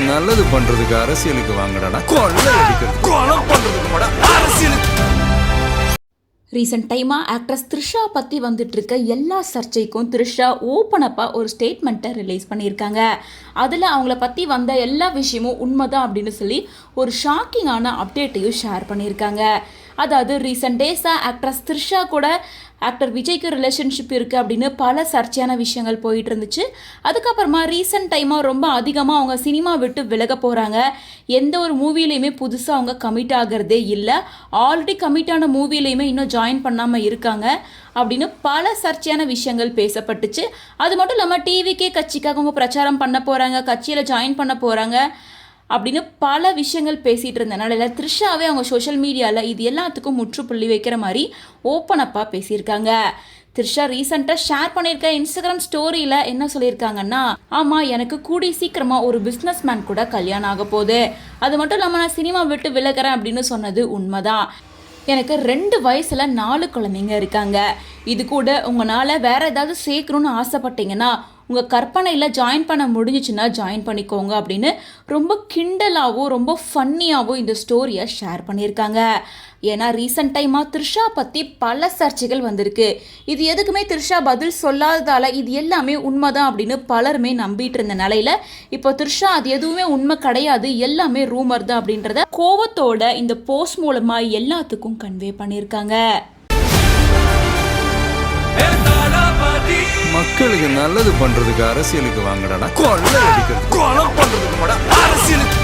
நல்லது பண்றதுக்கு அரசியலுக்கு வாங்கடா, கொள்ளை அடிக்கிறது கொலை பண்றதுக்கு அரசியலுக்கு. ரீசெண்ட் டைமாக ஆக்ட்ரஸ் த்ரிஷா பற்றி வந்துட்டு இருக்க எல்லா சர்ச்சைக்கும் த்ரிஷா ஓப்பனப்பாக ஒரு ஸ்டேட்மெண்ட்டை ரிலீஸ் பண்ணியிருக்காங்க. அதில் அவங்கள பற்றி வந்த எல்லா விஷயமும் உண்மைதான் அப்படின்னு சொல்லி ஒரு ஷாக்கிங்கான அப்டேட்டையும் ஷேர் பண்ணியிருக்காங்க. அதாவது ரீசெண்ட் டேஸாக ஆக்ட்ரஸ் த்ரிஷா கூட ஆக்டர் விஜய்க்கு ரிலேஷன்ஷிப் இருக்குது அப்படின்னு பல சர்ச்சையான விஷயங்கள் போயிட்டு இருந்துச்சு. அதுக்கப்புறமா ரீசெண்ட் டைமாக ரொம்ப அதிகமாக அவங்க சினிமா விட்டு விலக போகிறாங்க. எந்த ஒரு மூவிலையுமே புதுசாக அவங்க கமிட் ஆகிறதே இல்லை. ஆல்ரெடி கமிட்டான மூவிலையுமே இன்னும் ஜாயின் பண்ணாமல் இருக்காங்க அப்படின்னு பல சர்ச்சையான விஷயங்கள் பேசப்பட்டுச்சு. அது மட்டும் இல்லாமல் டிவிக்கே கட்சிக்காக அவங்க பிரச்சாரம் பண்ண போகிறாங்க, கட்சியில் ஜாயின் பண்ண போகிறாங்க அப்படின்னு பல விஷயங்கள் பேசிகிட்டு இருந்தனால த்ரிஷாவே அவங்க சோஷியல் மீடியாவில் இது எல்லாத்துக்கும் முற்றுப்புள்ளி வைக்கிற மாதிரி ஓப்பனப்பாக பேசியிருக்காங்க. த்ரிஷா ரீசெண்டாக ஷேர் பண்ணியிருக்க இன்ஸ்டாகிராம் ஸ்டோரியில் என்ன சொல்லியிருக்காங்கன்னா, ஆமாம் எனக்கு கூடி சீக்கிரமாக ஒரு பிஸ்னஸ் மேன் கூட கல்யாணம் ஆக போகுது, அது மட்டும் இல்லாமல் நான் சினிமா விட்டு விலகிறேன் அப்படின்னு சொன்னது உண்மைதான். எனக்கு 2 வயசில் 4 குழந்தைங்க இருக்காங்க. இது கூட உங்களால் வேறு ஏதாவது சேர்க்கணுன்னு ஆசைப்பட்டீங்கன்னா உங்கள் கற்பனையில் ஜாயின் பண்ண முடிஞ்சிச்சுன்னா ஜாயின் பண்ணிக்கோங்க அப்படின்னு ரொம்ப கிண்டலாகவும் ரொம்ப ஃபன்னியாகவும் இந்த ஸ்டோரியை ஷேர் பண்ணியிருக்காங்க. ஏன்னா ரீசெண்ட் டைமாக த்ரிஷா பற்றி பல சர்ச்சைகள் வந்திருக்கு. இது எதுக்குமே த்ரிஷா பதில் சொல்லாததால் இது எல்லாமே உண்மைதான் அப்படின்னு பலருமே நம்பிட்டு இருந்த நிலையில் இப்போ த்ரிஷா அது எதுவுமே உண்மை கிடையாது, எல்லாமே ரூமர் தான் அப்படின்றத கோவத்தோட இந்த போஸ்ட் மூலமாக எல்லாத்துக்கும் கன்வே பண்ணியிருக்காங்க. மக்களுக்கு நல்லது பண்றதுக்கு அரசியலுக்கு வாங்கடா, கொள்ளை அடிக்கிறது கொலை பண்றதுக்கு அரசியலுக்கு.